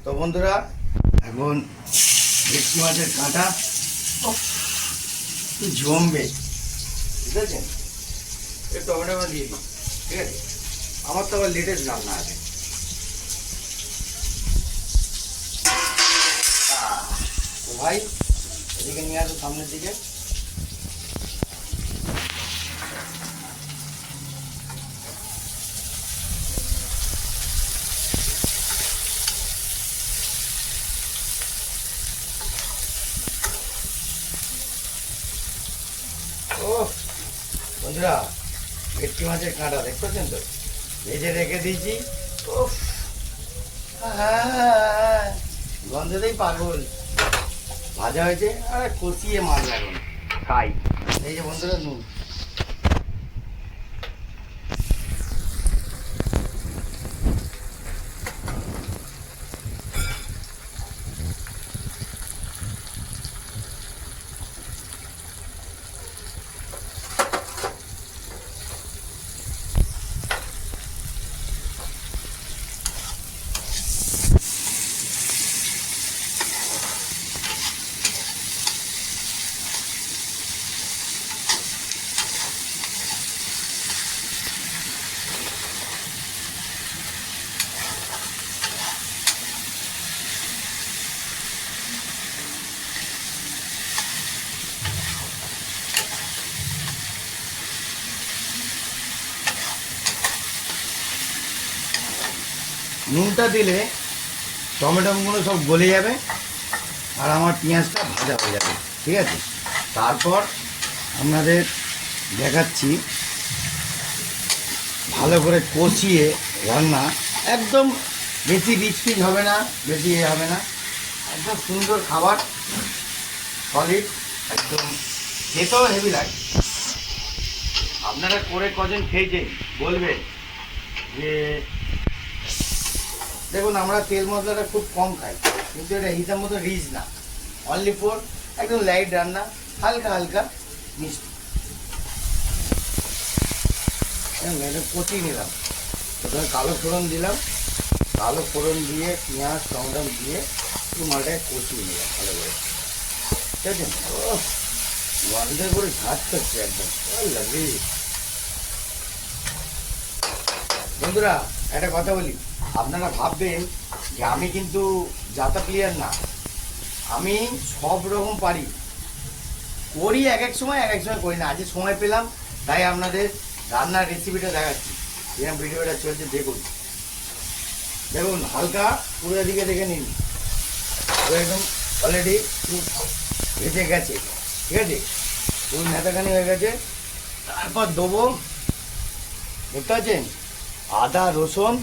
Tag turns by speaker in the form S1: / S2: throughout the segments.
S1: তো বন্ধুরা এখন ভেটকি মাছের কাঁটা জমবে, ঠিক আছে? একটু টমেটো দিয়ে দিই, ঠিক আছে? আমার তো আবার লেটেস্ট রান্না আছে। তো ভাই এদিকে নিয়ে আসো সামনের দিকে। ও বন্ধুরা, ভেটকি মাছের কাঁটা দেখতেছেন তো, ভেজে রেখে দিয়েছি। ও গন্ধতেই পাগল। ভাজা হয়েছে, আর কষিয়ে মাছ এখন খাই। এই যে বন্ধুরা নুন, নুনটা দিলে টমেটোগুলো সব গলে যাবে আর আমার পেঁয়াজটা ভাজা হয়ে যাবে, ঠিক আছে? তারপর আপনাদের দেখাচ্ছি ভালো করে কষিয়ে রান্না, একদম বেশি রিচ পিচ হবে না, বেশি এ হবে না, একদম সুন্দর খাবার, সলিড, একদম খেতেও হেভি লাগে। আপনারা করে কজন খেয়েছেন বলবেন। যে দেখুন, আমরা তেল মশলাটা খুব কম খাই, কিন্তু এটা হিসাব মতো রিচ না, অনলি ফর একদম লাইট রান্না, হালকা হালকা মিষ্টি। এটা কচি নিলাম, প্রথমে কালো ফোড়ন দিলাম, কালো ফোড়ন দিয়ে পেঁয়াজ টমেটো দিয়ে একটু মালটাকে কচিয়ে নিলাম ভালো করে, ঠিক আছে? ও গন্ধে করে ঝাঁজ করছে একদম, লাগবে। বন্ধুরা একটা কথা বলি, আপনারা ভাববেন যে আমি কিন্তু যাতা প্লেয়ার না, আমি সব রকম পারি, করি এক এক সময় করি না। আজকে সময় পেলাম তাই আপনাদের রান্নার রেসিপিটা দেখাচ্ছি। এরকম ভিডিওটা চলছে, দেখুন দেখুন, হালকা পুরো দিকে দেখে নিন, একদম অলরেডি ভেজে গেছে, ঠিক আছে? পুরো নেতাখানি হয়ে গেছে। তারপর দেবো, দেখতে পাচ্ছেন, আদা রসুন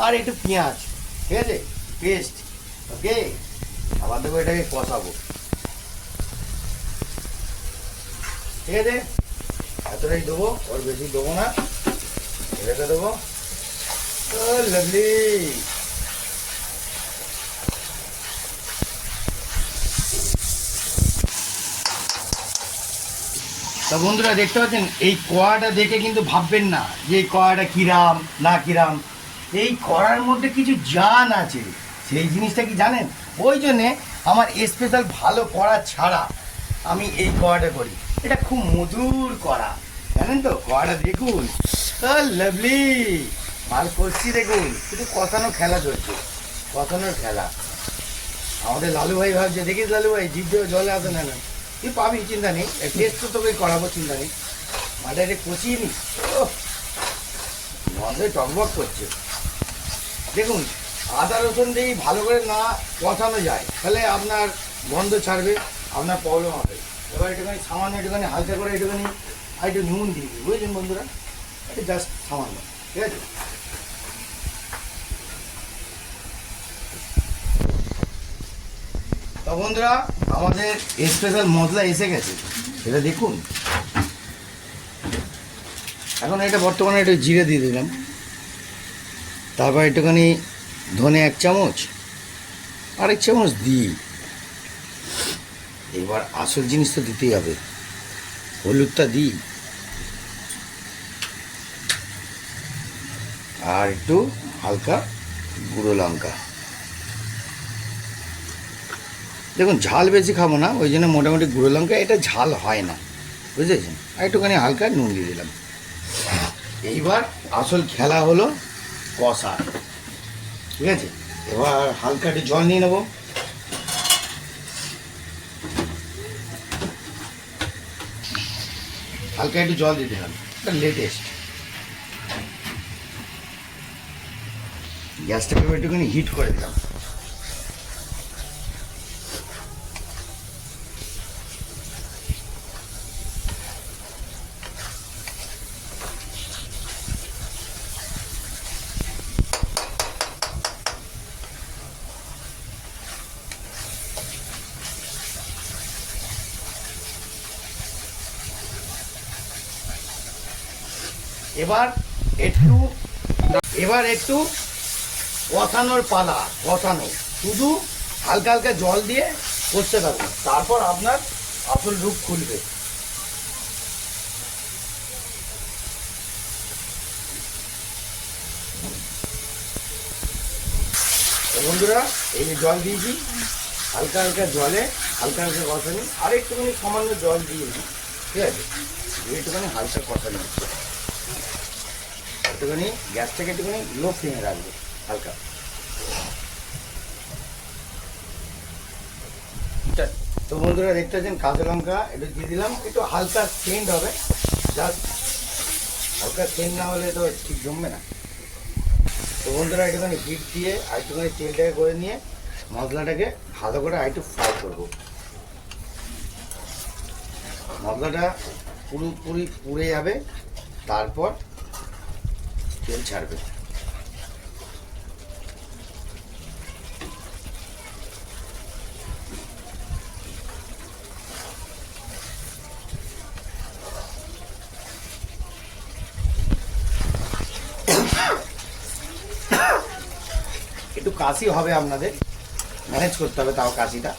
S1: আর একটু পেঁয়াজ, ঠিক আছে, পেস্ট। ওকে, আবার দেবো, এটাকে কষাবো, ঠিক আছে? এতটাই দেবো, ওর বেশি দেবো না, এটাকে দেবো। লাভলি। তা বন্ধুরা দেখতে পাচ্ছেন, এই কড়াটা দেখে কিন্তু ভাববেন না যে এই কড়াটা কিরাম না কিরাম, এই কড়ার মধ্যে কিছু জান আছে, সেই জিনিসটা কি জানেন? ওই জন্যে আমার স্পেশাল ভালো কড়া ছাড়া আমি এই কড়াটা করি। এটা খুব মধুর কড়া, জানেন তো? কড়াটা দেখুন, লাভলি মাল করছি, দেখুন শুধু কষানো খেলা চলছে, কষানোর খেলা। আমাদের লালু ভাই ভাবছে, দেখিস লালু ভাই জিভ দিয়ে জলে আসে না, তুই পাবি, চিন্তা নেই, টেস্ট তো তোকে করাবো, চিন্তা নেই। মালটা এটা কচিয়ে নি, গন্ধে টকবক করছে। দেখুন, আদা রসুন দিয়ে ভালো করে না কষানো যায় তাহলে আপনার গন্ধ ছাড়বে, আপনার প্রবলেম হবে। এবার একটুখানি সামান্য, একটুখানি হালকা করে একটুখানি আর একটু নুন দিয়ে দিই, বুঝলেন বন্ধুরা? এটা জাস্ট সামান্য, ঠিক আছে? তো বন্ধুরা আমাদের স্পেশাল মশলা এসে গেছে, এটা দেখুন। এখন এটা বর্তমানে একটু জিরে দিয়ে দিলাম, তারপর একটুখানি ধনে 1 চামচ, আর 1 চামচ দিই। এবার আসল জিনিস তো দিতেই হবে, হলুদটা দিই, আর একটু হালকা গুঁড়ো লঙ্কা, দেখুন ঝাল বেশি খাবো না, ওই জন্য মোটামুটি গুঁড়ো লঙ্কা, এটা ঝাল হয় না, বুঝেছেন? আর একটুখানি হালকা নুন দিয়ে দিলাম। এইবার আসল খেলা হলো কষা, ঠিক আছে? এবার হালকা একটু জল নিয়ে নেবো। হালকা একটু জল দিয়ে দিলাম, এটা লেটেস্ট। গ্যাসটাকে একটুখানি হিট করে দিলাম। এবার একটু কষানোর পালা, কষানো, শুধু হালকা হালকা জল দিয়ে কষতে থাকুন, তারপর আপনার আসল রূপ খুলবে। বন্ধুরা এই যে জল দিয়েছি, হালকা হালকা জলে হালকা হালকা কষানি, আর একটুখানি সামান্য জল দিয়েছি, ঠিক আছে? একটুখানি হালকা কষানি, একটুখানি গ্যাসটাকে একটুখানি লো ফ্লেমে রাখবে হালকা। তো বন্ধুরা দেখতে পাচ্ছেন কাঁচা লঙ্কা একটু দিয়ে দিলাম, একটু হালকা সেন্ট হবে, জাস্ট হালকা সেন্ট না হলে তো ঠিক জমবে না। তো বন্ধুরা একটুখানি হিট দিয়ে আর একটুখানি তেলটাকে করে নিয়ে মশলাটাকে ভালো করে আর একটু ফ্রাই করবো। মশলাটা পুরোপুরি পুড়ে যাবে, তারপর তেল ছাড়বে। একটু কাশি হবে, আপনাদের ম্যানেজ করতে হবে তাও কাশিটা।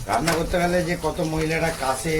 S1: রান্না করতে গেলে যে কত মহিলারা কাশে,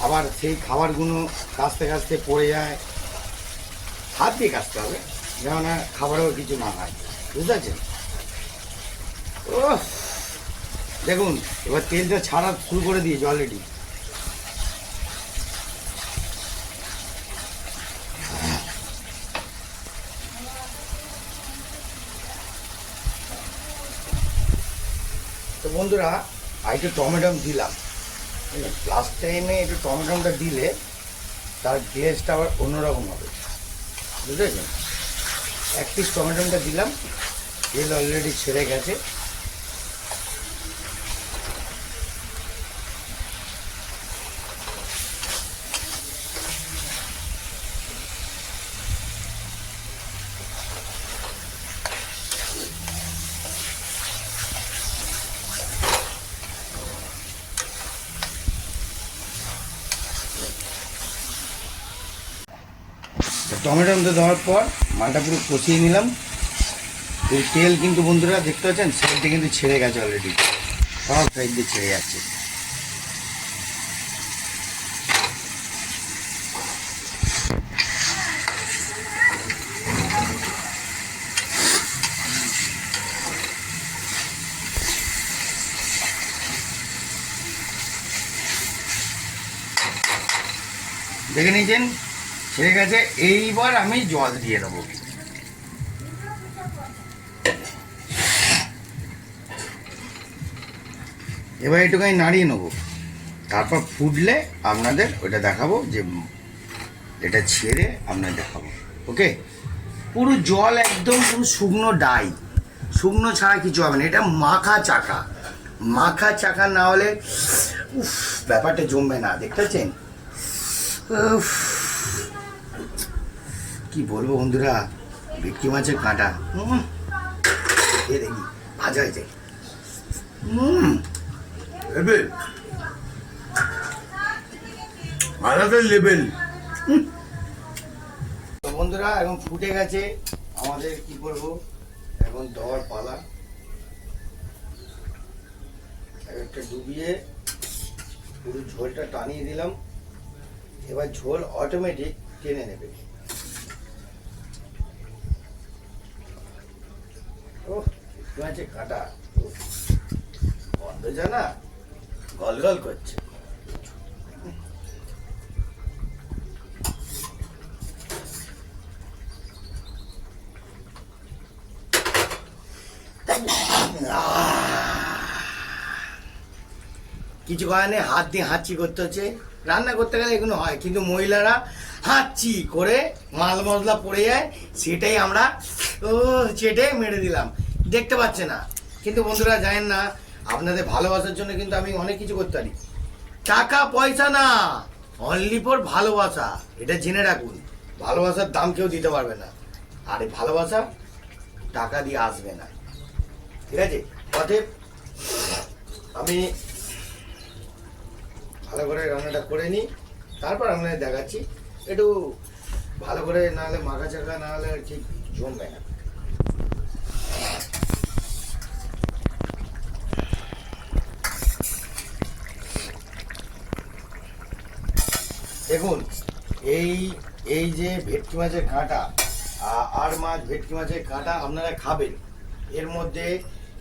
S1: আবার সেই খাবারগুলো কাশতে কাশতে পড়ে যায়, হাত দিয়ে কাশতে হবে যেন না খাবারেও কিছু না হয়, বুঝতে পারছেন? ও দেখুন এবার তেলটা ছাড়া শুরু করে দিয়েছে অলরেডি। তো বন্ধুরা আর একটু টমেটো দিলাম, লাস্ট টাইমে একটু টমেটোটা দিলে তার টেস্টটা আবার অন্যরকম হবে, বুঝেছেন? এক পিস টমেটোটা দিলাম, তেল অলরেডি ছেড়ে গেছে। টমেটো দেওয়ার পর মালটা পুরো কষিয়ে নিলাম। এই তেল কিন্তু বন্ধুরা দেখতে পাচ্ছেন সাইডে কিন্তু ছেড়ে গেছে অলরেডি, সব সাইড দিয়ে ছেড়ে যাচ্ছে। দেখে নিয়েছেন ছেড়ে গেছে, এইবার আমি জল দিয়ে দেবো। এবার একটুখানি নাড়িয়ে নেবো, তারপর ফুটলে আপনাদের ওটা দেখাবো, যে এটা ছেড়ে আপনাদের দেখাবো। ওকে, পুরো জল একদম পুরো শুকনো ডাই, শুকনো ছাড়া কিছু হবে না, এটা মাখা চাকা, মাখা চাকা না হলে উফ ব্যাপারটা জমবে না, দেখতে পাচ্ছেন? কি বলবো বন্ধুরা, ভেটকি মাছের কাঁটা এ দেখি ভাজা হয়েছে, লেবেল আলাদা লেবেল। তো বন্ধুরা এখন ফুটে গেছে, আমাদের কি করব এখন দেওয়ার পালা। একটা ডুবিয়ে পুরো ঝোলটা টানিয়ে দিলাম, এবার ঝোল অটোমেটিক টেনে নেবে। মাছের কাঁটা গন্ধ জানা গল গল করছে। কিছু করার নেই, হাত দিয়ে হাঁচি করতে হচ্ছে। রান্না করতে গেলে এগুলো হয়, কিন্তু মহিলারা হাঁচি করে মাল মশলা পড়ে যায়, সেটাই আমরা চেটে মেরে দিলাম, দেখতে পাচ্ছে না। কিন্তু বন্ধুরা জানেন না, আপনাদের ভালোবাসার জন্য কিন্তু আমি অনেক কিছু করতে পারি। টাকা পয়সা না, অনলি ফর ভালোবাসা, এটা জেনে রাখুন। ভালোবাসার দাম কেউ দিতে পারবে না, আর এই ভালোবাসা টাকা দিয়ে আসবে না, ঠিক আছে? অতএব আমি ভালো করে রান্নাটা করে নিই, তারপর আপনাদের দেখাচ্ছি। একটু ভালো করে না হলে মাখা চাকা না হলে ঠিক জমবে না। দেখুন, এই যে ভেটকি মাছের কাঁটা আর মাছ, ভেটকি মাছের কাঁটা আপনারা খাবেন, এর মধ্যে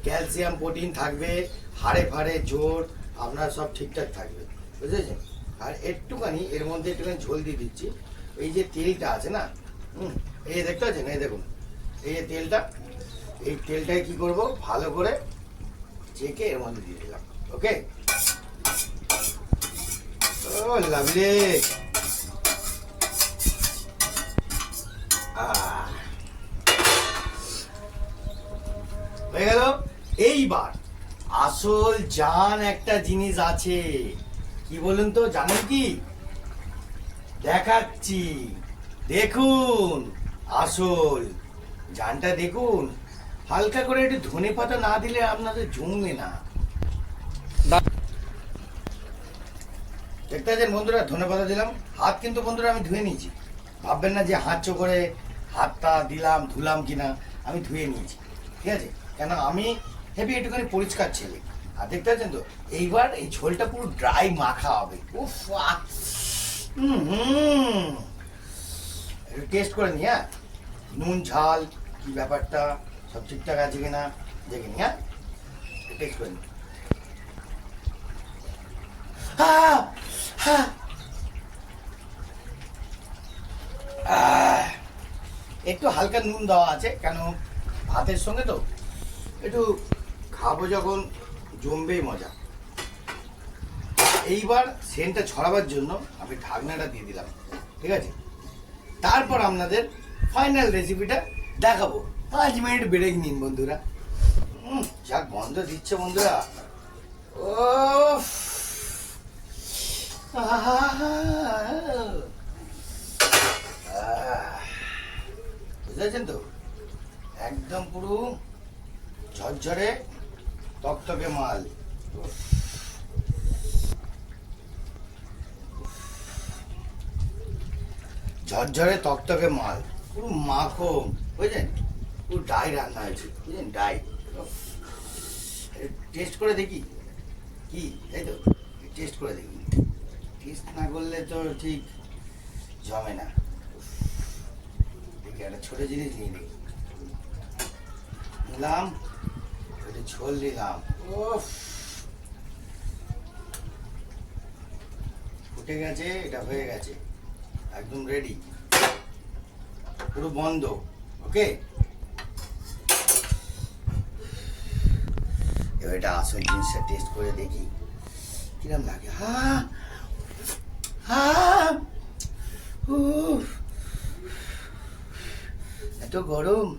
S1: ক্যালসিয়াম প্রোটিন থাকবে, হাড়ে ফাড়ে জোর আপনার সব ঠিকঠাক থাকবে, বুঝেছেন? আর একটুখানি এর মধ্যে একটুখানি ঝোল দিয়ে দিচ্ছি। এই যে তেলটা আছে না, এই দেখতে পাচ্ছেন, এই দেখুন এই যে তেলটা, এই তেলটাই কি করব, ভালো করে চেকে এর মধ্যে দিয়ে দিলাম। ওকে, ও লাভলি। হয়ে গেল। এইবার আসল জান একটা জিনিস আছে, কি বলুন তো, জানেন কি? দেখাচ্ছি, দেখুন আসল জানটা দেখুন। হালকা করে একটু ধনে পাতা না দিলে আপনাদের জমবে না। দেখতে পাচ্ছেন বন্ধুরা, ধনে পাতা দিলাম। হাত কিন্তু বন্ধুরা আমি ধুয়ে নিয়েছি, ভাববেন না যে হাত চো করে হাতটা দিলাম ধুলাম কিনা, আমি ধুয়ে নিয়েছি, ঠিক আছে? কেন আমি হেভি একটুখানি পরিষ্কার ছেলে। আর দেখতে পাচ্ছেন তো, এইবার এই ঝোলটা পুরো ড্রাই মাখা হবে। উফ, একটু টেস্ট করে নি, হ্যাঁ, নুন ঝাল কি ব্যাপারটা সব ঠিকঠাক আছে কিনা দেখে নি, হ্যাঁ, টেস্ট করে নি। একটু হালকা নুন দেওয়া আছে, কেন ভাতের সঙ্গে তো একটু খাবো যখন, জমবেই মজা। এইবার সেন্টটা ছড়াবার জন্য আমি ঢাকনাটা দিয়ে দিলাম, ঠিক আছে? তারপর আপনাদের ফাইনাল রেসিপিটা দেখাবো। 5 মিনিট ব্রেক নিন বন্ধুরা। যা গন্ধ দিচ্ছে বন্ধুরা, ও বুঝেছেন তো, একদম পুরো ঝরঝরে তকতকে মাল। ঝরঝরে তকতকে মাল, পুরো মাখন, বুঝলেন? পুরো ডাই রান্না হয়েছে, বুঝলেন? ডাই। টেস্ট করে দেখি কি, তাই তো? টেস্ট করে দেখি, টেস্ট না করলে তো ঠিক জমে না। দেখি একটা ছোট জিনিস নিয়ে দেখি, নিলাম একটু ঝোল দিলাম। ওফ, ফুটে গেছে, এটা হয়ে গেছে, একদম রেডি, পুরো বন্ধ। ওকে, এবার এটা আসল জিনিসটা টেস্ট করে দেখি কিরম লাগে। এত গরম,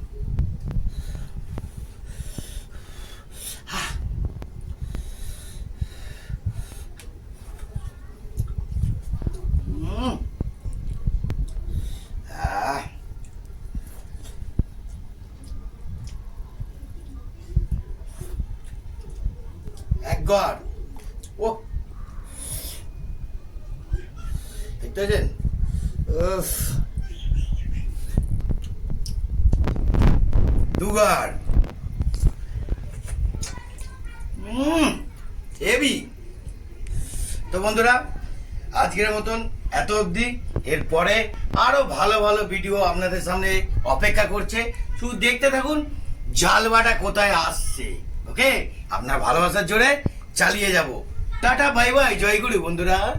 S1: একবার ও দেখতে পাচ্ছেন, দুগার হেভি। তো বন্ধুরা, আজকের মতন এত অবধি। এরপরে আরো ভালো ভালো ভিডিও আপনাদের সামনে অপেক্ষা করছে, শুধু দেখতে থাকুন, জাল বাটা কোথায় আসছে। ওকে, আপনার ভালোবাসার জোরে চালিয়ে যাব। টাটা বাই বাই, জয়গুরু বন্ধুরা।